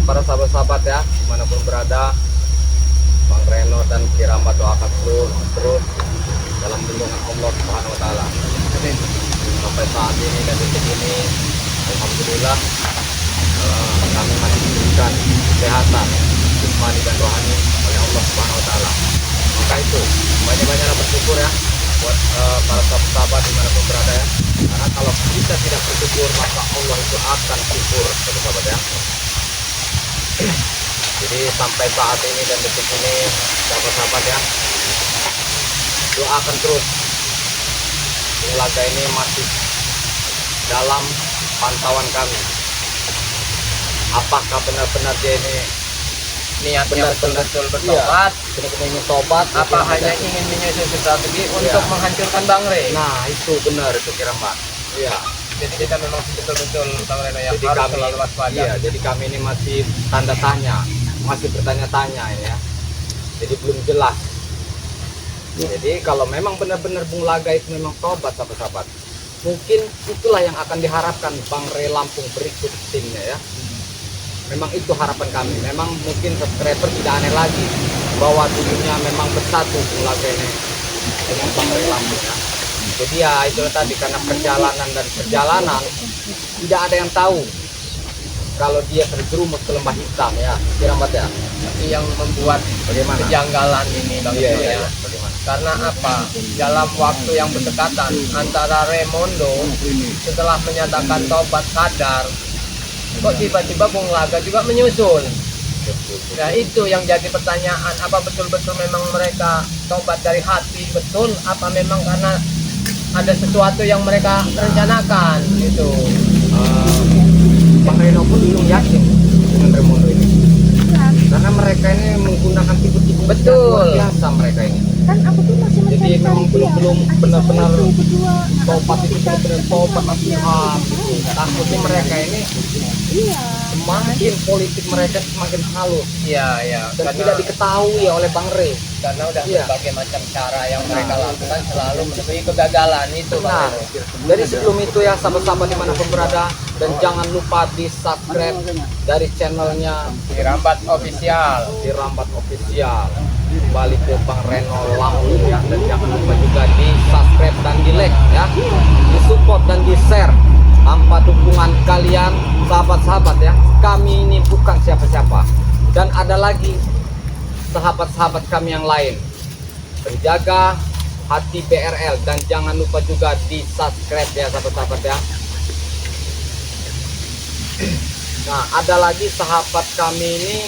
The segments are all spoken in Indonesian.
para sahabat-sahabat ya, dimanapun berada, Bang Reno dan Kiramba doakan terus dalam lindungan Allah Subhanahu Wa Taala. Sampai saat ini dan detik ini, alhamdulillah kami masih diberikan kesehatan jasmani dan rohani oleh Allah Subhanahu Wa Taala. Maka itu banyak-banyaklah bersyukur ya buat para sahabat dimanapun berada ya. Karena kalau kita tidak bersyukur maka Allah itu akan syukur, sahabat ya. Jadi sampai saat ini dan detik ini sahabat-sahabat ya, doakan terus. Laga ini masih dalam pantauan kami. Apakah benar-benar dia ini niatnya betul-betul bertobat, benar-benar ingin tobat, apa hanya ingin menyusun strategi untuk menghancurkan Bang Re? Nah itu benar itu Kiramba. Iya. Jadi kita memang betul-betul Bang Reno yang Jadi harus kami, selalu waspada. iya, jadi kami ini masih tanda tanya, masih bertanya-tanya ini ya. Jadi belum jelas. Jadi kalau memang benar-benar Bung Laga itu memang tobat sahabat-sahabat, mungkin itulah yang akan diharapkan Bang Re Lampung berikut timnya ya. Memang itu harapan kami. Memang mungkin subscriber tidak aneh lagi bahwa dulunya memang bersatu Bung Laga ini dengan Bang Re Lampung ya. Jadi ya itu tadi, karena perjalanan tidak ada yang tahu kalau dia terjerumus ke lembah hitam ya, Kiramba ya. Tapi yang membuat Bagaimana? kejanggalan ini Bang Reno ya. Bagaimana? Karena apa? Dalam waktu yang berdekatan antara Raimondo setelah menyatakan tobat sadar, kok tiba-tiba Bung Laga juga menyusul. Nah itu yang jadi pertanyaan, apa betul-betul memang mereka tobat dari hati betul, apa memang karena ada sesuatu yang mereka rencanakan gitu. Bang Reno pun belum yakin dengan Raimondo ini, karena mereka ini menggunakan tipu-tipu Betul. luar biasa mereka ini. Kan aku tuh masih Jadi mencari memang dia. belum Aku benar-benar sama itu berdua. tobat itu Kita benar-benar tobat nasihat gitu. Takutnya mereka ini Iya. semakin politik mereka semakin halus Iya ya, dan karena tidak diketahui oleh Bang Re. karena udah Iya. berbagai macam cara yang mereka lakukan selalu menemui kegagalan itu Bang Nah, Reno. dari sebelum itu ya sahabat-sahabat dimanapun berada, dan jangan lupa di subscribe dari channelnya Dirambat official. Dirambat Official, kembali ke Bang Reno Lampung ya, dan jangan lupa juga di subscribe dan di like ya, di support dan di share. Tanpa dukungan kalian sahabat-sahabat ya, kami ini bukan siapa-siapa. Dan ada lagi sahabat-sahabat kami yang lain, penjaga hati BRL, dan jangan lupa juga di subscribe ya sahabat-sahabat ya. Nah ada lagi sahabat kami ini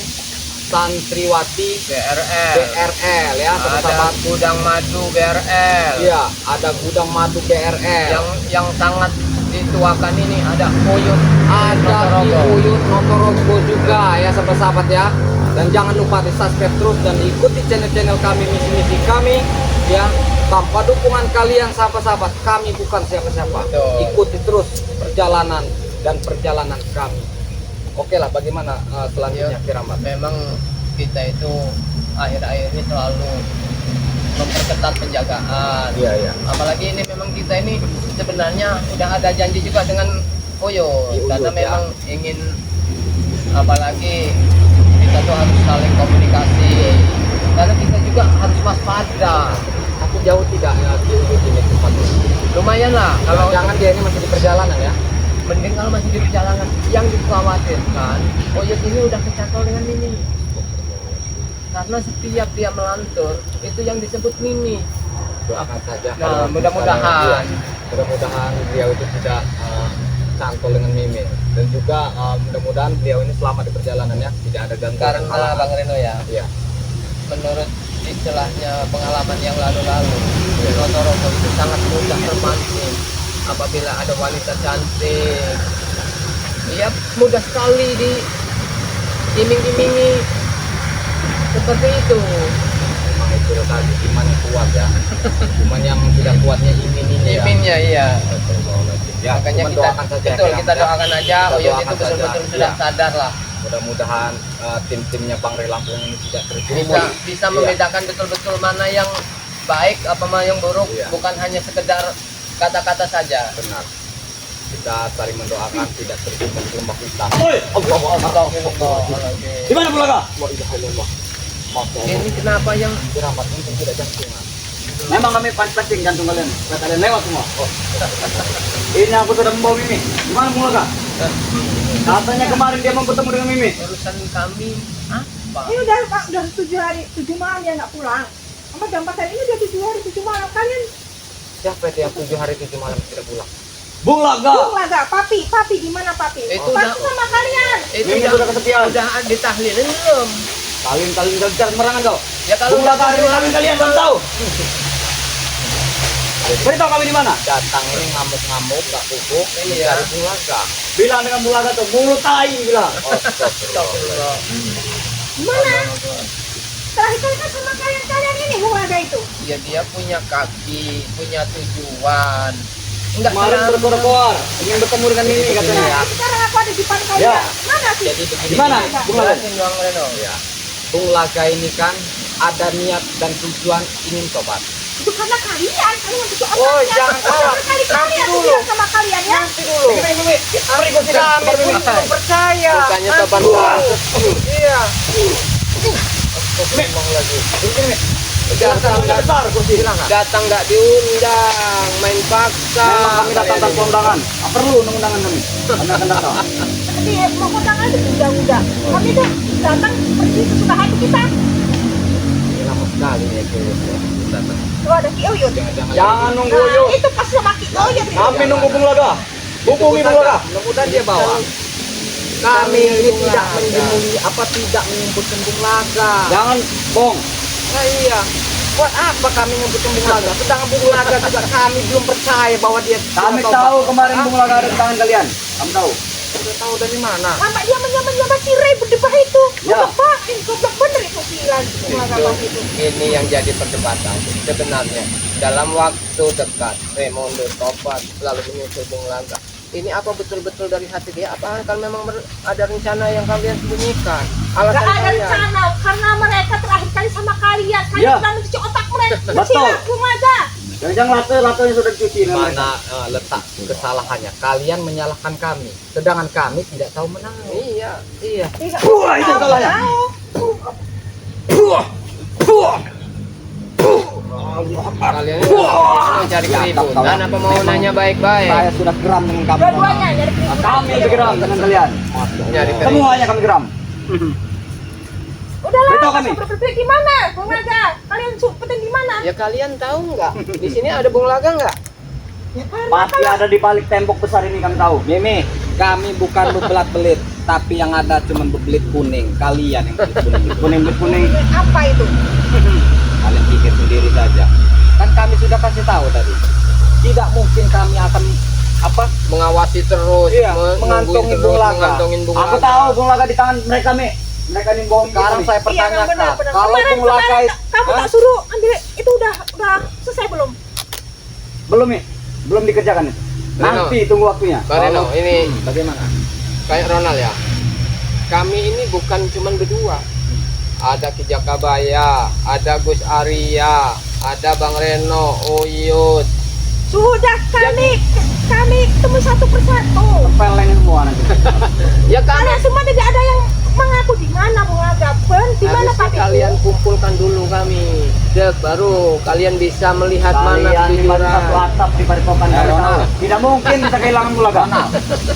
Santriwati BRL ya Ada sahabat-sahabat. gudang madu BRL. Iya, ada gudang madu BRL. Yang sangat dituakan ini ada Uyut, Ada di Notorogo. Uyut Notorogo juga ya sahabat-sahabat ya. Dan jangan lupa di subscribe terus dan ikuti channel-channel kami, misi-misi kami ya. Tanpa dukungan kalian sahabat-sahabat, kami bukan siapa-siapa. Betul. Ikuti terus perjalanan kami. Oke lah, bagaimana selanjutnya Kiramba? Memang kita itu akhir-akhir ini selalu memperketat penjagaan. Iya, iya. Apalagi ini memang kita ini sebenarnya udah ada janji juga dengan Uyut, Di Uyut, karena ya. memang ingin, apalagi kita tuh harus saling komunikasi, karena kita juga harus waspada. Tapi jauh tidak ya di Uyut ini tempatnya. Lumayan lah kalau Jangan dia ini masih di perjalanan ya. mending kalau masih di perjalanan. Yang dikhawatirkan Uyut ini udah kecantol dengan Mimi, karena setiap dia melantur itu yang disebut Mimi. Doakan saja. Nah, kalau mudah-mudahan. iya, mudah-mudahan beliau itu tidak cantol dengan Mimin, dan juga mudah-mudahan beliau ini selamat di perjalanan ya, tidak ada gangguan. Karena Bang Reno ya, Iya. menurut istilahnya pengalaman yang lalu-lalu, Notorogo itu sangat mudah terpancing apabila ada wanita cantik. Ia mudah sekali diiming-imingi seperti itu. Memang itu tadi iman yang kuat ya. Cuman yang tidak kuatnya imin ini ya. Iminnya iya. Ya, Makanya cuman kita doakan saja. betul, ya. kita doakan aja Kita Uyut doakan itu saja. betul-betul sudah Iya. sadar lah. Mudah-mudahan tim-timnya Bang Re Lampung ini tidak terjerumus. Bisa Iya. membedakan betul-betul mana yang baik apa mana yang buruk, Iya. bukan hanya sekedar kata-kata saja. Benar. kita saling mendoakan tidak terjun ke lembah hitam. Allahu Akbar. Di mana Bulaga? Wa ilaha illallah. Ini kenapa yang Diramat untuk tidak jantungan. Memang kami pancing jantung kalian. Supaya kalian lewat semua. Ini aku sudah membawa Mimi. Di mana Bulaga? Katanya kemarin dia mau bertemu dengan Mimi. urusan kami apa? Ini udah 7 hari, 7 malam dia nggak pulang. Sama jam 4 hari ini udah 7 hari, 7 malam. Kalian Siapa itu yang 7 hari 7 malam tidak pulang? Bulaga. pulang nggak? Papi di mana papi? Itu Papi udah- sama kalian. Itu Mimi sudah kesepian. udah ditahlilin belum? Kalian bicara sembarangan kau. Ya kalau Bulaga hari kalian kalian belum tahu. Beritahu kami di mana? Datang ini ngamuk-ngamuk, gak pupuk, ini Iya. dari Bulaga. Bilang dengan Bulaga tuh mulut tai bilang. Astagfirullah. Gimana? Terakhir kali kan sama kalian ini Bulaga itu. Ya dia punya kaki, punya tujuan. Enggak Kemarin terlalu- berkor-kor ingin bertemu dengan Mimi katanya. Ya. Sekarang aku ada di depan kalian. Ya. Mana sih? Jadi begini. Di mana? Bulaga. Jelasin Bang Reno. Ya. Bung Laga ini kan ada niat dan tujuan ingin tobat. Itu karena kalian butuh apa? Oh, jangan salah. Kali-kali Nanti aku dulu. bilang sama kalian ya. Dulu. Mari kau tidak Kami pun belum percaya. Bukannya tobat Wah. baru. Iya. Datang nggak besar kursi. datang nggak diundang, main paksa. Memang kami datang tanpa undangan. Tak perlu undangan kami. Kami akan datang. Tapi mau kontak aja udah. Kami tuh datang pergi sesuka hati kita. Lama sekali ya datang. Tuh ada Ki Uyut. Jangan nunggu Nah, yuk. itu pas sama Ki Uyut. Kami nunggu Bung Laga. Hubungi Bung Laga. Mudah-mudahan dia bawa. Kami ini tidak tidak menyebutkan Bung Laga. Jangan Bung. Nah, iya. Buat apa kami menyebutkan Bung Laga? Sedangkan Bung Laga juga kami belum percaya bahwa dia Kami tobat. tahu kemarin Bung Laga ada di tangan kalian. Kami tahu. Sudah tahu dari mana? Lama dia menyamar si Ray berdebah itu. Ya. Goblok Pak, goblok bener itu si Ilan. Itu. Ini yang jadi perdebatan sebenarnya. Dalam waktu dekat, Raimundo tobat selalu menyusul Bung Laga. Ini apa betul-betul dari hati dia? Apa kan memang ada rencana yang kalian sembunyikan? Gak Alasan ada kalian? rencana karena mereka terakhir kali sama kalian. Kalian Ya. sudah mencuci otak mereka. Betul. Bung Laga. Jangan lato-latonya sudah dicuci dengan mereka. Mana letak kesalahannya? Kalian menyalahkan kami, sedangkan kami tidak tahu menang. Iya. Iya. Tidak Wah, itu tahu, salahnya. tahu. Kalian ini mau cari keributan apa mau nanya baik-baik? Saya sudah geram dengan kamu. Dua-duanya nyari keributan. Kami lebih geram dengan kalian. Nyari keributan. Semuanya kami geram. Udahlah, Beritahu kami. berpikir di mana? Bung Laga, kalian sumpetin di mana? Ya kalian tahu nggak? Di sini ada Bung Laga nggak? Ya, karena Pasti ada di balik tembok besar ini kami tahu. Mimi, kami bukan bebelat-belit, tapi yang ada cuma bebelit kuning. Kalian yang bebelit kuning. Kuning. apa itu? Kalian pikir sendiri saja. Kan kami sudah kasih tahu tadi. Tidak mungkin kami akan Mengawasi terus, Iya, menungguin mengantongin terus, Bung Laga. mengantongin Bung Aku Laga. tahu Bung Laga di tangan mereka, Mi. Mereka ini bohong Sekarang saya Iya, pertanyakan, benar. kalau Kemarin- Bung Laga kemarin itu kamu tak suruh ambil itu udah selesai belum? belum, Mi. Belum dikerjakan itu. Reno. Nanti tunggu waktunya. Pak Reno, ini bagaimana? kayak Ronald ya. Kami ini bukan cuma berdua. Ada Ki Jakabaya, ada Gus Arya, ada Bang Reno, Uyut. Sudah kami ketemu satu persatu. Peleng semua nanti. Ya kami Kalian semua tidak ada yang mengaku di mana Bung Laga. Di mana harusnya Pak? kalian kumpulkan dulu kami. Baru kalian bisa melihat mana Kalian di balik satu kejujuran. atap di padepokan kami Ronald. tahu. Tidak mungkin bisa kehilangan Bung Laga.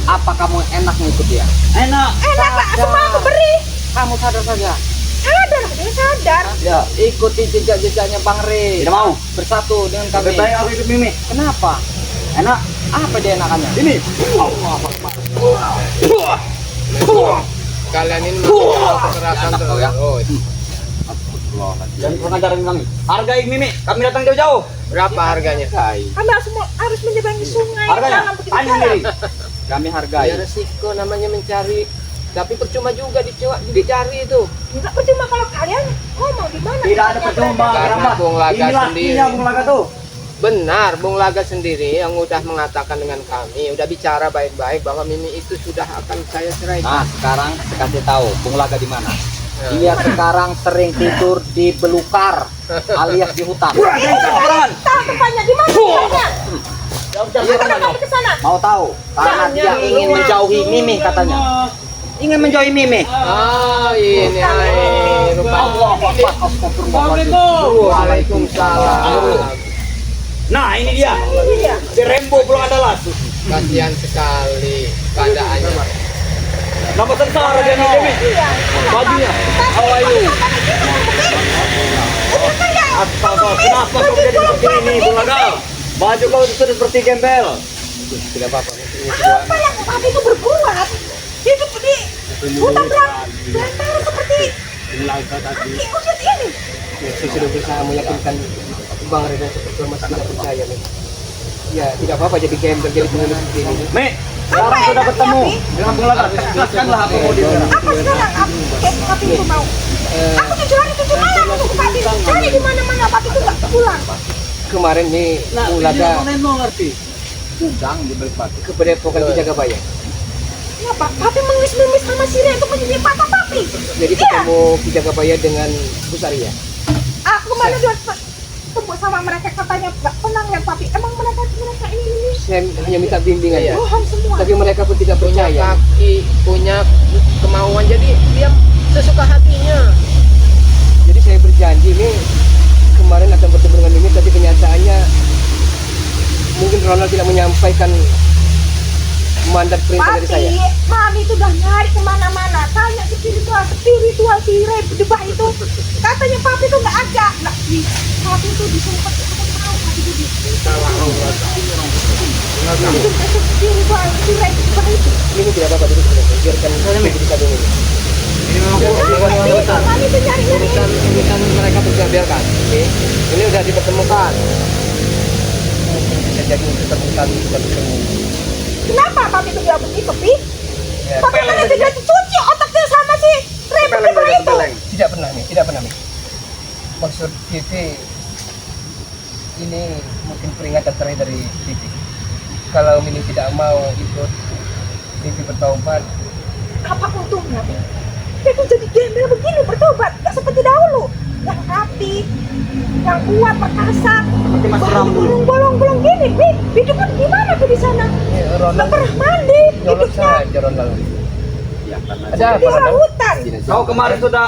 Apa kamu enak ngikut dia? Enak. Enak Pak, semua aku beri. Kamu sadar saja. Sadar, dia sadar. Ya. Ikuti jejak-jejaknya Bang Rey. Tidak mau. Bersatu dengan kami. Lebih baik aku ikut Mimi. Kenapa? Enak. Apa dia enakannya? Ini. Kalian ini melakukan kekerasan terus. Dan pengajaran kami. Hargai Mimi. Kami datang jauh-jauh. Berapa harganya? Kami harus menyeberangi sungai. Harganya. Jangan begitu Tanya jalan. sendiri. Kami hargai. Ya resiko namanya mencari. Tapi percuma juga dicari itu. Enggak percuma kalau kalian ngomong di mana. Tidak ada kalian percuma. berada. Karena Keramat. Bung Laga Ini lakinya sendiri. Bung Laga tuh. Benar, Bung Laga sendiri yang udah mengatakan dengan kami, udah bicara baik-baik bahwa Mimi itu sudah akan saya ceraikan. Nah, sekarang saya kasih tahu Bung Laga di mana. Ya. Dia sekarang sering tidur di belukar alias di hutan. Jangan sembarangan. Tahu tempatnya di mana tempatnya? Jangan Ayo sembarangan. kami ke sana. Mau tahu? Karena dia ingin menjauhi Mimi katanya. Ingin menjauhi Mimi. Ah, ini rupanya. Astagfirullahaladzim. Waalaikumsalam. Nah ini dia. Ini dia. Si Rembo pulang adalah. Kasihan sekali keadaannya. Nama sengsara dia nih Mimi. Bajunya. Awayu. Astaga, kenapa kau jadi seperti ini, Bulaga? Baju kau sudah seperti gembel. Tidak apa-apa. Apa yang papi itu berbuat? Hidup di hutan belantara seperti ikut ini. Saya sudah berusaha meyakinkan Bang Reda seperti masih tidak percaya nih. Ya tidak apa-apa jadi gembel jadi pengurus seperti ini. Mi, sekarang sudah bertemu dengan Bulaga. Tegaskanlah apa mau dia sekarang. Apa sekarang papi itu mau? Aku 7 hari 7 malam untuk papi. Cari di mana-mana papi itu nggak pulang. Kemarin nih Bulaga Jangan dibalik batu. ke Padepokan Ki Jagabaya. Kenapa? Papi mengemis-ngemis sama Sire untuk menjadi papa papi. Jadi Iya. ketemu Ki Jagabaya dengan Bu Saria. Aku kemarin juga ketemu sama mereka katanya nggak tenang ya papi. Emang mereka ini Saya hanya minta bimbingan ya. bohong semua. Tapi mereka pun tidak punya percaya. kaki, punya kemauan, jadi dia sesuka hatinya. Jadi saya berjanji nih kemarin akan bertemu dengan ini, tapi kenyataannya mungkin Ronald tidak menyampaikan mandat perintah dari saya. Papi, mami itu udah nyari kemana-mana. Tanya spiritual si Ray Debah itu. Katanya papi itu nggak ada. Nggak, papi itu disumpah. Aku tahu papi itu spiritual si Ray Debah itu. Ini tidak apa-apa dulu sebenarnya. Biarkan saya di kadung ini. Mami itu nyari-nyari. Urusan mereka berdua biarkan. Oke. Ini udah dipertemukan. Bisa jadi untuk kali kita bertemu. Kenapa papi itu bilang begitu, Pi? Ya, Papi mana tidak dicuci otaknya sama si Ray Debah itu. tidak pernah nih, tidak pernah nih. Maksud Vivi ini mungkin peringatan terakhir dari Vivi. Kalau Mini tidak mau ikut Vivi bertaubat, Apa untungnya, Pi? Dia tuh jadi gembel begini bertobat. Nggak seperti dahulu. Yang rapi, yang kuat, perkasa. Seperti Mas Rambu. Bolong-bolong gini, Pi. Hidupnya gimana Pi di sana? ya, Nggak Ronald pernah mandi. nyolot Hidupnya saja Ronald. Ya, karena Ada di apa orang Ronald? hutan. kau kemarin sudah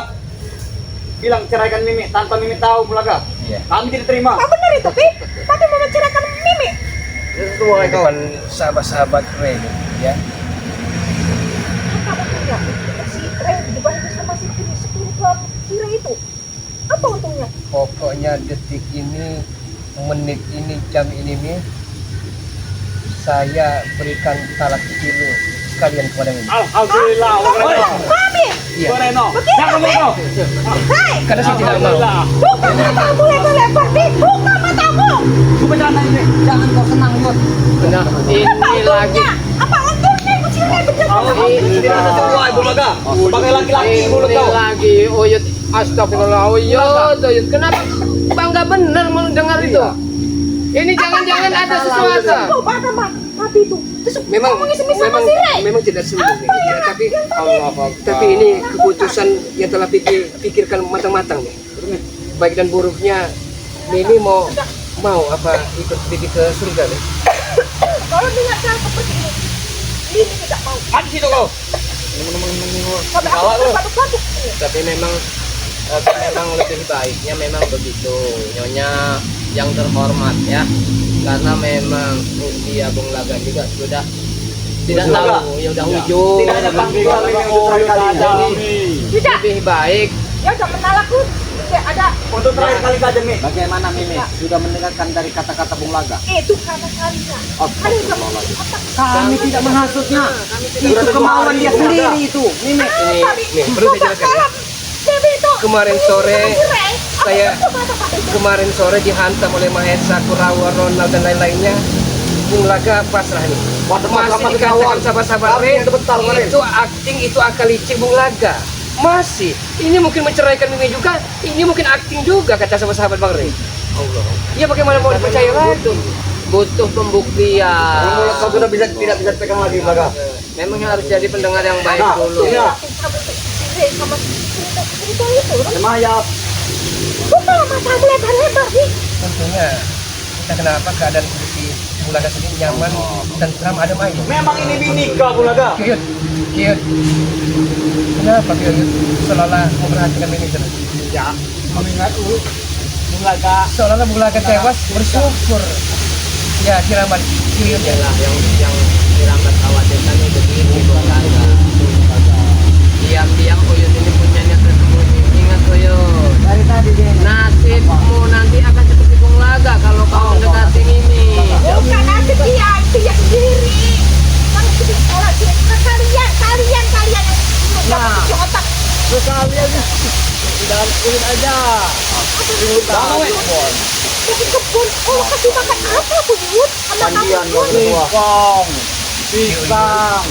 bilang ceraikan Mimi tanpa Mimi tahu Bulaga. Iya. Kami tidak terima. Apa benar itu, Pi? Papi mau menceraikan Mimi. Sesuai kau. Depan sahabat-sahabat Ray, ya. Apa untungnya? Si Ray dibanding sama si spiritual si Ray itu. Apa untungnya? Pokoknya detik ini, menit ini, jam ini nih, saya berikan talak dulu sekalian kepada Mimi. Alhamdulillah. Mami! Iya. Reno. Begitu, Jangan Pi. kau. Hai! Karena saya tidak mau. Buka matamu lebar-lebar, Pi. Buka matamu. Aku bercanda ini. Jangan kau senang Yud. Nah, Apa ini lagi untungnya? Apa untungnya ibu si Ray benar-benar? Kau tidak ada sesuai Bulaga. Sebagai laki-laki mulut ini kau. lagi Uyut, astagfirullah, Uyut, kenapa bangga benar mendengar itu? Ini jangan-jangan ada sesuatu. Kau pada papi itu. Terus Memang ngomongin semisal sama si Ray. memang tidak sulit Apa ya, yang tapi yang tapi ini keputusan yang telah pikirkan matang-matang nih. Baik dan buruknya Mimi mau apa ikut Bibi ke surga nih. kalau dengan cara seperti ini, ini tidak mau. Mati situ kau. Sampai aku terbatuk-batuk. Tapi memang lebih baiknya memang begitu, Nyonya yang terhormat ya, karena memang usia Bung Laga juga sudah tidak Ujung. tahu, ya udah ujung. Tidak ada panggilan Mimi untuk terakhir kalinya. Tidak, Lebih baik dia udah menalaku. Tidak ada. Untuk terakhir kali saja Mi. Bagaimana Mimi sudah mendengarkan dari kata-kata Bung Laga? Itu karena kalian. Kalian udah mengalami otak. Kami tidak menghasutnya. Itu Sudah kemauan dia Bung Laga. sendiri itu. Mimi. Ini Tapi nih, perlu saya bukan jelaskan ya. dalam Dewi itu. Kemarin sore saya- Apa itu? Kemarin sore dihantam oleh Mahesa, Kurawa, Ronald dan lain-lainnya. Bung Laga pasrah nih. Masih dikatakan sahabat-sahabat Kami Ray, yang bentar, kemarin. itu acting, itu akal licik Bung Laga. Masih, ini mungkin menceraikan Mimi juga, ini mungkin acting juga kata sahabat-sahabat Bang Ray. Allah. Ya bagaimana mau dipercaya lagi? Butuh pembuktian. Mulut kau sudah tidak bisa pegang lagi Bulaga. Memang harus jadi pendengar yang baik Nah, dulu. iya. Sama cerita itu. Semayap. Bukan matamu lebar-lebar nih. Tentunya entah kenapa keadaan di Bulaga sini nyaman, tentram, adem aja. Memang ini binika Bulaga. Kiut, kiut. Kenapa kiut? Seolah-olah memperhatikan Mimi terus. Ya, mengingat Bulaga. Seolah-olah Bulaga tewas bersyukur. Ya, kiraman kiut ya lah yang kiraman khawatirkan itu begini Bulaga. Diam-diam Uyut ini punya niat tersembunyi. Ingat Uyut, Dari tadi dia. nasibmu nanti akan seperti Bulaga kalau kau mendekati Mimi. Bukan nasib dia, itu dia sendiri. Kamu sedih salah sih. Kalian yang dapat cuci otak. Sekalian di dalam kulit aja. Jadi kebun, oh kasih makan apa Buyut? Sama Pandian kamu pun. Singkong. Pisang.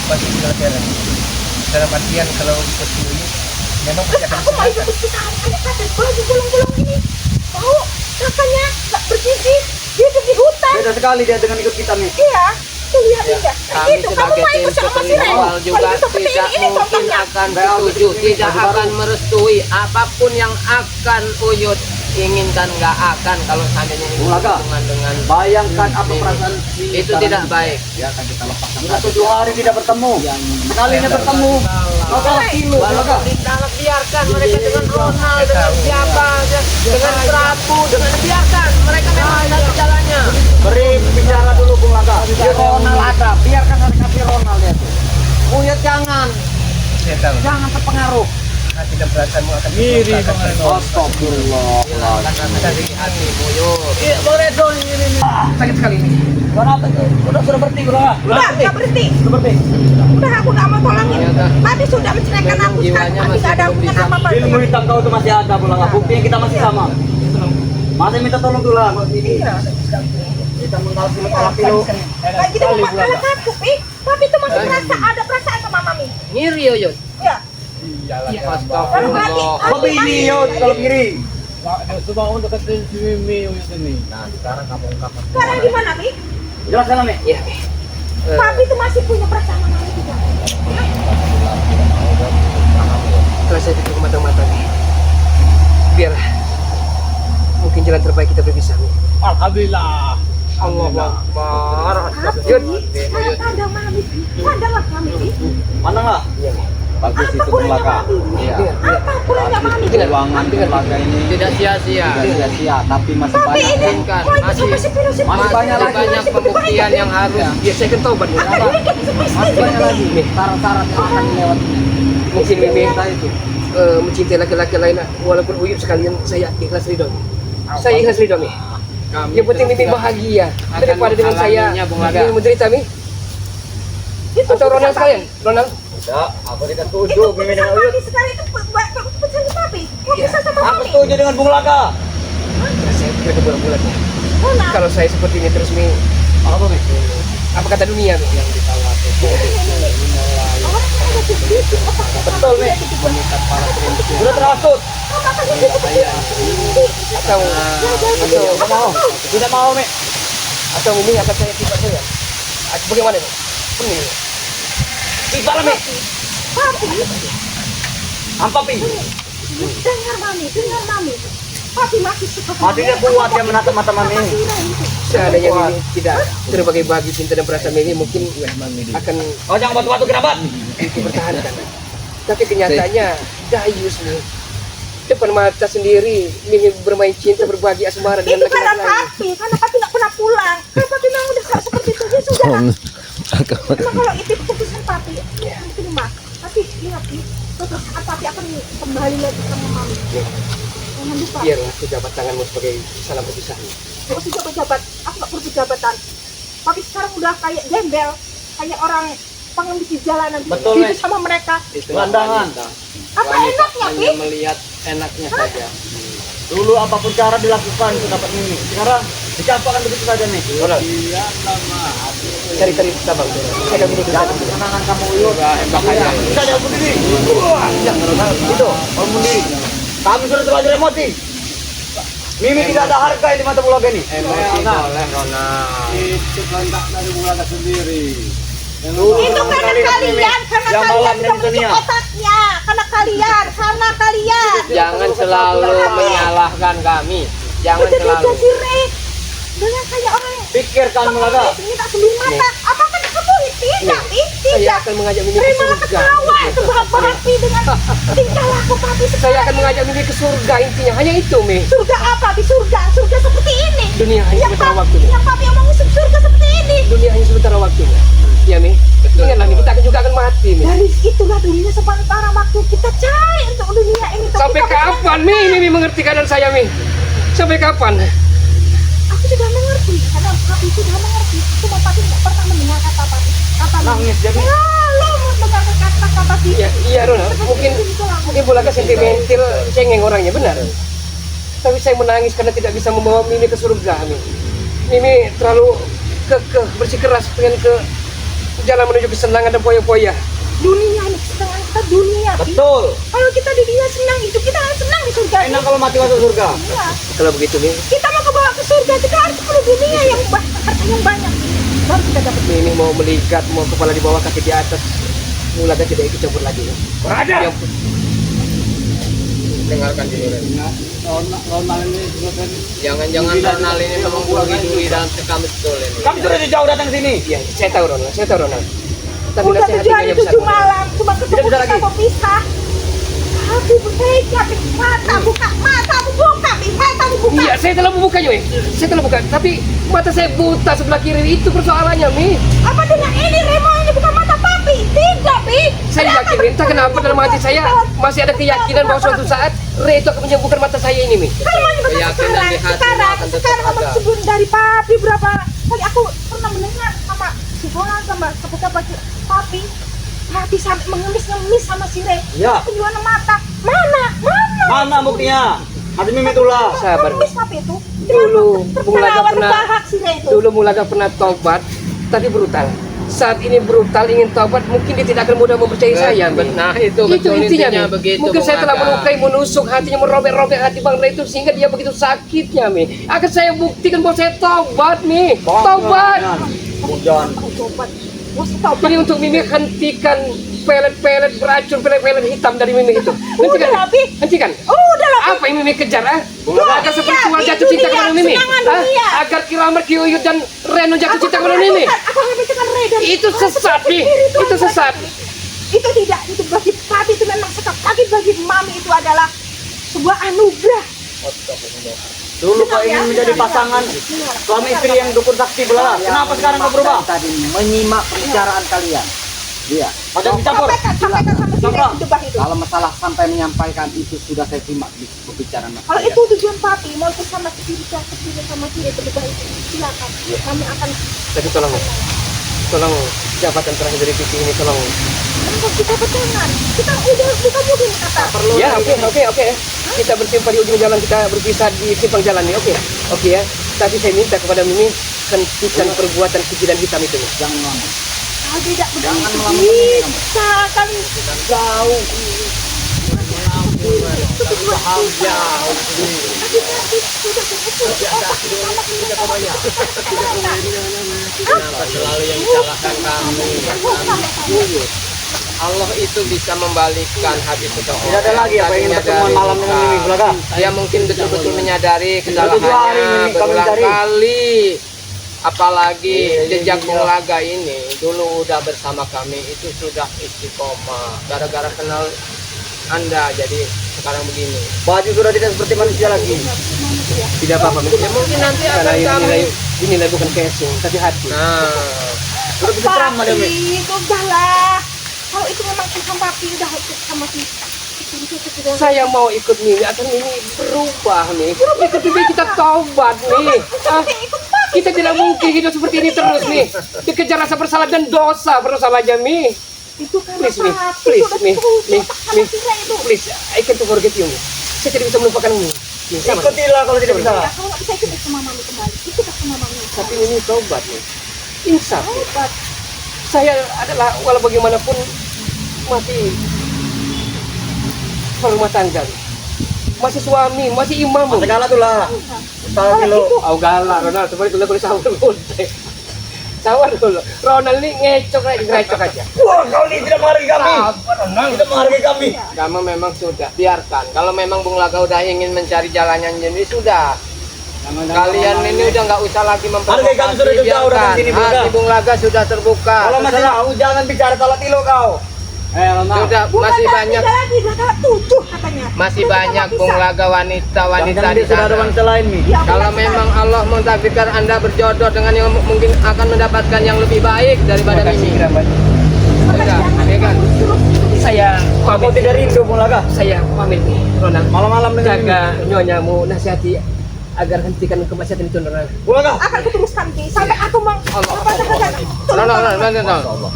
Pasti bilang Karen. Dalam artian kalau ikut Uyut, memang pasti akan Aku mau ikut kesulitan. perusahaan. Ada kata baju bolong-bolong ini. Tahu, kakaknya nggak bergizi. Dia hidup di hutan. Beda sekali dia dengan ikut kita nih. Iya, tuh lihat Ya, aja. kami Itu kamu sebagai mau tim ikut sama si Ren. penawal juga Kalau seperti tidak ini mungkin contohnya. akan setuju, tidak akan merestui apapun yang akan Uyut inginkan, nggak akan kalau seandainya ini Bulaga, hubungan dengan bayangkan apa Mimi. perasaan si Itu sekarang tidak ini. baik. Ya kan kita lepaskan. Sudah 7 hari tidak bertemu. Sekalinya bertemu. Maka kilo Bulaga. Biarkan mereka dengan Ronald, dengan siapa aja, dengan Prabu, dengan biarkan mereka memang satu jalannya. Beri bicara dulu Bulaga. Si Ronald ada. Biarkan hari kasih Ronald dia tuh. Uyut jangan. Saya tahu. Jangan terpengaruh. Hati dan perasaanmu akan Iri terluka. Astagfirullah. Hilangkan rasa dari hatimu, Uyut. Iya, boleh dong ini. Sakit sekali ini. Kenapa tuh? Sudah berhenti Bulaga. Udah berhenti. Sudah berhenti. Udah aku nggak mau tolongin. Ternyata. Papi sudah menceraikan Memang aku sekarang. jiwanya Papi masih nggak ada belum hubungan bisa. apa-apa. Ilmu hitam kau tuh masih ada Bulaga. Buktinya kita masih sama. Masih minta tolong dulu lah. Iya. Kita mengkalkuli terapi lu. Kayak gitu mau masalah aku, Papi tuh masih merasa ada perasaan sama Mami. Ngiri, Uyut. Iya. Astagfirullah. Apa ini Yud kalau kiri? Nah sekarang kamu ungkapkan. Sekarang gimana, Pi? Jelaskan Mami. Iya, Papi tuh masih punya perasaan sama Mami juga. Setelah saya pikir mata-mata nih, biar mungkin jalan terbaik kita berpisah nih. Alhamdulillah. Allah Akbar. Papi, sekarang kandang Mami, Pi. Kandanglah Mami, Pi. Mana lah? Bagus Apa itu kurangnya Bulaga. Mami? Iya. Apa kurangnya Mami? Ruangan Bulaga ini Tidak sia-sia. tidak sia-sia, tapi masih Papi banyak. ini, Kan, mau ikut sama si Pino, si Masih Pino. banyak lagi. banyak pembuktian yang harus diselesaikan taubat. Apa ini kayak seperti Masih banyak lagi Nih, syarat-syarat yang akan dilewatinya. mungkin Mimi Kita itu. mencintai laki-laki lain walaupun Uyut sekalian saya ikhlas ridho. Saya ikhlas ridho nih. Yang penting Mimi bahagia daripada dengan saya Mimi menderita nih. Itu Atau Ronald bukan sekalian, Ronald. Tidak, aku tidak Itu setuju Mimi dengan keputusan Uyut. Papi sekarang itu keputusan Papi. Kok bisa sama Aku Mami? setuju dengan Bulaga. Saya pikir kebulan-bulan. Ronald. Kalau saya seperti ini terus Mimi, Apa nih? apa kata dunia nih? Yang Orang yang ada di situ, apa Betul nih. Sudah terhasut. atau Tidak mau. Tidak mau Mimi. atau Mimi akan saya tiba saya. Bagaimana nih? Ini. Tiba lah Mimi. Papi, Apa Pi? dengar Mami. Papi masih suka sama Masih dia kuat dia menatap mata Mami. Si Ren itu. Seandainya Mimi tidak terbagi-bagi cinta dan perasaan Mimi mungkin akan Oh jangan batu-batu kerabat. dipertahankan. Tapi kenyataannya Dayus nih depan mata sendiri Mimi bermain cinta berbagi asmara Itu dengan karena laki-laki lain. Papi, karena Papi nggak pernah pulang. Karena Papi memang udah kayak seperti itu, ya sudah. Emang kalau itu keputusan Papi, ya terima. Tapi ingat nih, suatu saat Papi akan kembali lagi sama Mami. Jangan lupa. Biarlah pejabat tanganmu sebagai salam perpisahan. Gak usah jabat-jabat, aku gak perlu jabatan. Papi sekarang udah kayak gembel, kayak orang pengemis di jalanan. Betul, Hidup Nek. sama mereka. Gelandangan. Apa enaknya, Pi? melihat enaknya saja. Dulu apapun cara dilakukan untuk dapat Mimi. Sekarang dicampakkan begitu saja nih. Cari-cari tabang. Saya akan duduk di Jangan sana. kesenangan kamu Uyut. Bisa jangan bunuh diri. Itu, kamu bunuh diri. Kami sudah terlanjur emosi. Mimi tidak ada harga di mata Bulaga ini. Emosi boleh Ronald. Itu kehendak dari Bulaga sendiri. Itu karena kalian, karena yang kalian malam sudah dari mencuci dunia. otaknya. Karena kalian. Jangan selalu menyalahkan kami. Jangan Udah selalu. dia si Ren. kayak orang yang Pikirkan Mulaga. ini tak sembuh mata. Apakah kamu tidak, Pi? Saya Tidak. akan mengajak Mimi ke Saya malah surga. ketawa itu bahak-bahak Pi dengan tingkah laku Papi Saya sekarang. akan mengajak Mimi ke surga intinya. Hanya itu, Mi. Surga apa, Pi? Surga seperti ini. Dunia hanya Yang sementara Papi, waktunya. yang Papi omongin surga seperti ini. Dunia hanya sementara waktunya. Ya, Mi. Ingatlah, Mi. Kita akan juga akan mati, Mi. Dari itulah dunia sementara waktu kita cari untuk dunia ini. Tapi Sampai Papi kapan, Mi? Mimi mengerti keadaan saya, Mi. Sampai kapan? Aku sudah mengerti, karena Papi sudah mengerti. Cuma Papi nggak pernah mendengar kata Papi. Kata Nangis dia, Mi. Lo mendengar kata Papi. Ya, iya, Rona. Mungkin Mulaga sentimental, cengeng orangnya, benar. Tapi saya menangis karena tidak bisa membawa Mimi ke surga, Mi. Mimi terlalu kekeh, bersikeras pengen ke jalan menuju kesenangan dan poya-poya. Dunia ini kesenangan kita dunia. Pi. Betul. Kalau kita di dunia senang hidup, kita harus senang di surga. Enak kalau mati masuk surga. Iya. Kalau begitu, Mi, Kita mau kebawa ke surga, kita harus perlu dunia yang harta yang banyak. Baru kita dapat. Mimi mau melihat, mau kepala di bawah, kaki di atas. Mulaga tidak ikut campur lagi. Mi. Berada. Yang Dengarkan dulu, Ren. Jangan-jangan Ronald ini memang bagi duri dalam sekam betul ini. Kami sudah jauh datang sini. ya, saya tahu Ronald, saya tahu Ronald. Tapi Udah nasihat 7 hari tinggalnya besar. 7 malam, cuma ketemu Tidak bisa kita lagi. mau pisah. Aku bertega, Pi. Mata buka, Pi. Mata buka. Iya, saya telah membukanya, Mi. Saya telah buka, tapi mata saya buta sebelah kiri. Itu persoalannya, Mi. Apa dengan ini Remo ini bukan mata Papi? Tidak, Pi. Saya yakin, Mi. Entah kenapa dalam hati saya masih ada keyakinan bahwa suatu saat Re itu akan menyembuhkan mata saya ini, Mi. Kalau mau nyebut Keyakinan di hati akan tetap sekarang kamu ada. sebelum dari Papi berapa kali aku pernah mendengar sama si Bola sama sahabat Papi hati sampai mengemis sama si Re. Ya. Penjualan mata mana? Mana buktinya? Hati Mimi itulah. Sabar, Mi. Mengemis Papi itu. Dulu, Bung Laga Tertawa pernah- terbahak si Re itu. Dulu Mulaga pernah tobat, tapi brutal. Saat ini brutal ingin tobat, mungkin dia tidak akan mudah mempercayai saya, Mi. Nah, itu betul intinya, intinya Mi. begitu. Mungkin Bung saya telah Laga. melukai, menusuk hatinya, merobek-robek hati Bang Re itu sehingga dia begitu sakitnya, Mi. Akan saya buktikan bahwa saya tobat, Mi. Tobat. Jangan. Aku tobat. Mesti tobat. Jadi untuk Mimi hentikan pelet-pelet beracun, pelet-pelet hitam dari Mimi itu. Udah lah, Pi. Hentikan. Udah lah, Pi. Apa yang Mimi kejar, ah? Dunia, Agar seperti Pi, jatuh cinta dunia, kepada Mimi. kesenangan Ah? dunia. Agar Kilamer, Kiuyut dan Reno jatuh Aku cinta akan kepada Mimi. menentukan- Aku akan menentukan Re dan Itu sesat, Pi. Spiritual Itu sesat. Itu tidak, itu bagi Papi itu memang sekap. Tapi bagi Mami itu adalah sebuah anugerah. Dulu kau ingin menjadi pasangan suami istri yang dukun sakti belah. Kenapa sekarang kau berubah? Tadi menyimak pembicaraan kalian. Iya. Macam dicampur. Sampaikan sama si Re Sampaikan. itu bah itu. Kalau masalah sampai menyampaikan itu sudah saya simak di pembicaraan. Kalau itu tujuan Papi, mau ikut sama spiritual sama si Re itu bah itu. Silakan. Kami akan Tapi tolong jabatan terakhir dari TV ini tolong. untuk kita berjalan. Kita udah bukan mungkin kata. Ya, oke. Kita berjumpa di ujung jalan, kita berpisah di simpang jalan nih, oke ya. Tapi saya minta kepada Mimi hentikan perbuatan keji dan hitam itu. Mi. Jangan ngomong. Kalau tidak Jangan begitu melamun bisa kami Jauh. Kenapa selalu yang disalahkan kami? Allah itu bisa membalikkan hati seseorang. Tidak ada lagi apa ingin pertemuan malam dengan Mimi Bulaga. Dia mungkin betul-betul menyadari Tujuh hari kesalahannya ini kami berulang cari. kali. Apalagi jejak Bung Laga ini dulu udah bersama kami itu sudah istiqomah. Gara-gara kenal Anda jadi sekarang begini. Baju sudah tidak seperti manusia lagi. Tidak apa-apa, Mi. Ya mungkin nanti Karena akan kami. ini bukan casing, tapi hati. Nah, Sudah bisa terang Madam Mimi. Papi, udahlah. Kalau itu memang sama Papi, udah ikut sama si itu. Saya mau ikut Mimi, akan Mimi berubah nih. Ikut Mimi kita tobat nih. Ah, kita tidak mungkin hidup seperti ini terus nih. Dikejar rasa bersalah dan dosa bersalahnya Mi. Itu karena Please, Mi. Papi Please, sudah Mi. terus Mi. sama Mi. si Re itu. Please, I can't forget you. Mi. Saya tidak bisa melupakan Mi. Mi, sama. Ikutilah kalau tidak bisa. Ya, kalau nggak bisa ikut sama Mami kembali. Ikut sama Mami. Tapi Mimi tobat nih. Insaf. Tobat. Saya adalah walau bagaimanapun masih rumah tangga. Masih suami, masih imam. Masa kalah tuh lah. Salah kilo. Au galak Ronald, coba itu kulit sawar dulu. Sawar dulu. Ronald ini ngecok aja. Wah, kau ini tidak menghargai kami. Tidak menghargai kami. kamu memang sudah biarkan. Kalau memang Bung Laga udah ingin mencari jalannya sendiri sudah. Kalian ini udah nggak usah lagi Harga kami sudah jauh dari sini, Bung Laga. hati Bung Laga sudah terbuka. Kalau masih mau jangan bicara salah tilo kau. Sudah Bukan masih ada banyak, 3 lagi, udah kalah 7 katanya. masih Udah banyak nggak Bung bisa. Laga wanita-wanita Jangan di dia sudah ada sana. wanita lain nih. Ya, Kalau udah memang sekarang. Allah mentakdirkan Anda berjodoh dengan yang mungkin akan mendapatkan yang lebih baik daripada Terima kasih Mimi. kerabat. Udah, ya kan? Saya Kau pamit. tidak rindu Bung Laga. Saya pamit nih, Ronald. Malam-malam dengan Jaga nyonya mu, nasihati agar hentikan kemaksiatan itu, Ronald. Bung Laga. Akan kuteruskan Ki sampai aku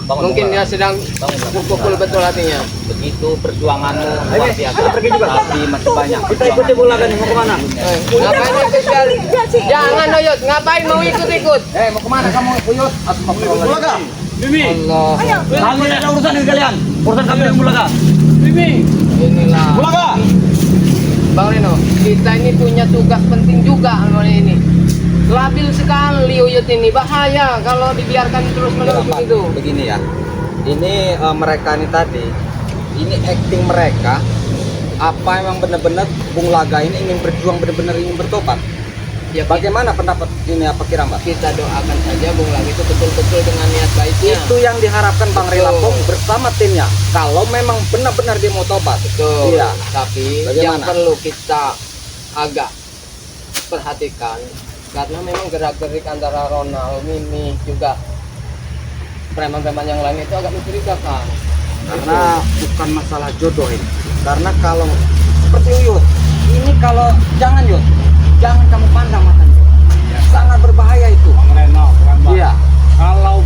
Mungkin dia sedang pukul betul hatinya. Begitu perjuanganmu Ayo, luar biasa. kita pergi juga. Tapi masih banyak. Kita ikuti Bung Laga nih mau kemana? Ngapain ikut sekali? Jangan Oyot, ngapain mau ikut-ikut? Mau kemana kamu Uyut? Bung Laga. Allah. Ayo. Kami tidak ada urusan dengan kalian. Urusan kami dengan Bung Laga. Inilah. Bung Laga. Bang Reno, kita ini punya tugas penting juga hari ini. Labil sekali Uyut ini, bahaya kalau dibiarkan terus-menerus begitu. Begini ya. Ini mereka ini tadi, ini acting mereka. Apa emang benar-benar Bung Laga ini ingin berjuang, benar-benar ingin bertobat? Ya, Bagaimana pendapat ini apa kira Mbak? kita doakan saja Bung Laga itu betul-betul dengan niat baiknya. Itu yang diharapkan Bang Ray Betul. Lampung bersama timnya. Kalau memang benar-benar dia mau tobat. Betul. Iya. Tapi yang Bagaimana? perlu kita agak perhatikan karena memang gerak-gerik antara Ronald, Mimi juga preman-preman yang lain itu agak mencurigakan. Karena bukan masalah jodoh ini. Karena kalau seperti Uyut, ini kalau jangan Yud, jangan kamu pandang matanya. Sangat berbahaya itu. Iya. Kalau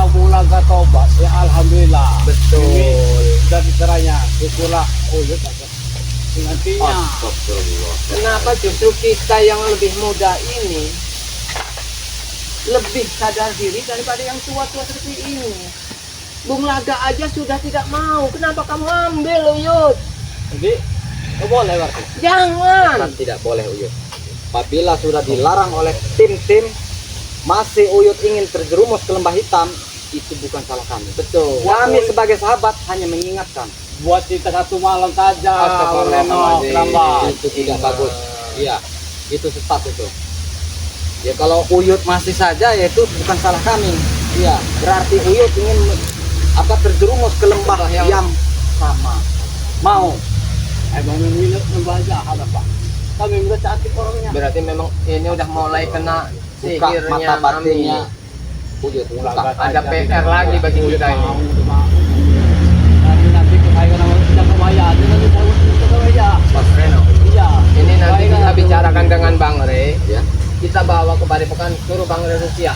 Bung Laga tobat ya alhamdulillah. Betul. Dan caranya itulah nantinya. Astagfirullah. Kenapa justru kita yang lebih muda ini lebih sadar diri daripada yang tua-tua seperti ini? Bung Laga aja sudah tidak mau. Kenapa kamu ambil, Uyut? Jadi boleh berarti. Jangan. Kan tidak boleh Uyut. Apabila sudah dilarang oleh tim-tim, masih Uyut ingin terjerumus ke lembah hitam, itu bukan salah kami. Betul. Kami sebagai sahabat hanya mengingatkan. Buat kita satu malam saja. Astagfirullahaladzim. Kenapa? Itu tidak bagus. Iya, itu sesat itu. Ya kalau Uyut masih saja, ya itu bukan salah kami. Iya, berarti Uyut ingin terjerumus ke lembah yang sama. Mau. Emang minum membaca ada Pak. Kami udah cantik orangnya. Berarti memang ini udah mulai kena Buka sihirnya mata batinnya Mami. Uyut. Bung Buka. Laga Ada saja PR tidak lagi mau. bagi kita ini. Nanti kekayaan orang jangan maya. Nanti saya maya. Mas Reno. Iya. Ini nanti Kekayaan kita orang- bicarakan dengan Bang Re. Ya. Kita bawa ke Padepokan, suruh Bang Re Rusia.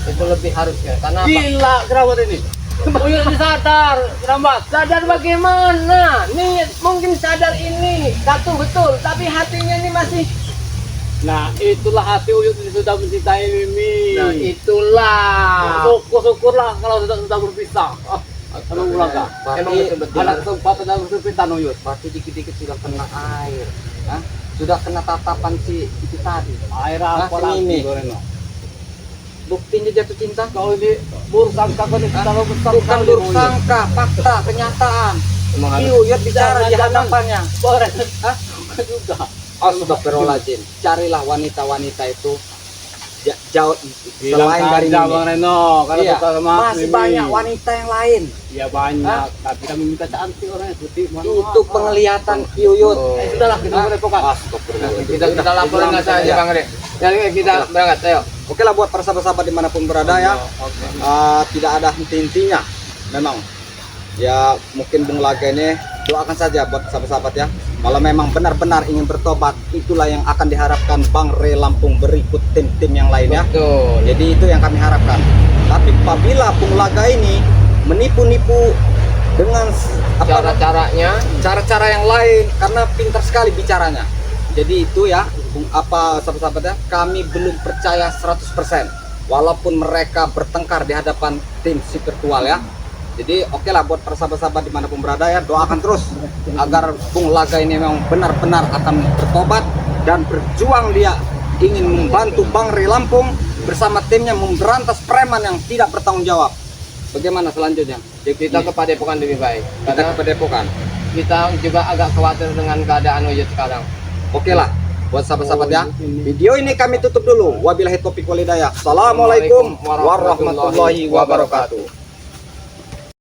Itu lebih harusnya. Karena apa? Gila kerawat ini. Uyut sadar, kerambat. Sadar bagaimana? Nih mungkin sadar ini satu betul, tapi hatinya ini masih. Nah, itulah hati Uyut ini sudah mencintai Mimi. Nah itulah. Syukur-syukurlah kalau sudah berpisah. Kalau Bung Laga. Emang Berarti betul-betul Ada harus. kesempatan dan bersempitan Uyut. berarti dikit-dikit sudah kena air. Hah? Sudah kena tatapan si itu tadi. Air Nah, apa ini. lagi Goreno? Buktinya jatuh cinta. Kau ini bursangka kau ini terlalu besar Bukan sekali, Uyut. bersangka, fakta, kenyataan. Emang harus. Uyut bicara di Jangan. hadapannya. Boleh. Hah? Juga. Astagfirullahaladzim. Carilah wanita-wanita itu jauh Bilang selain dari saja, Mimi. Bang Reno, kalau Iya, suka sama masih Mimi. banyak wanita yang lain. Ya banyak, tapi kami minta cantik orangnya putih. Itu penglihatan Uyut. Sudahlah kita Hah? merepokan. Astagfirullahaladzim. Kita laporin aja aja Bang Re. Jadi kita berangkat, ayo. Oke lah buat para sahabat-sahabat dimanapun berada ya. Tidak ada henti-hentinya. Memang ya mungkin Bung Laga ini doakan saja buat sahabat-sahabat ya. Kalau memang benar-benar ingin bertobat, itulah yang akan diharapkan Bang Ray Lampung berikut tim-tim yang lainnya. Betul. Jadi itu yang kami harapkan. Tapi apabila Bung Laga ini menipu-nipu dengan Cara-caranya cara-cara yang lain, karena pintar sekali bicaranya. Jadi itu ya, sahabat-sahabat ya, kami belum percaya 100%. Walaupun mereka bertengkar di hadapan tim si virtual ya. Jadi oke lah buat para sahabat-sahabat dimanapun berada ya, doakan terus agar Bung Laga ini memang benar-benar akan bertobat dan berjuang. Dia ingin membantu Bang Ray Lampung bersama timnya memberantas preman yang tidak bertanggung jawab. Bagaimana selanjutnya? kita ke Padepokan lebih baik. Kita Karena ke Padepokan. kita juga agak khawatir dengan keadaan Uyut sekarang. Oke lah, buat sahabat-sahabat ya. Video ini kami tutup dulu. Wabillahi taufiq wal hidayah. Assalamualaikum warahmatullahi wabarakatuh.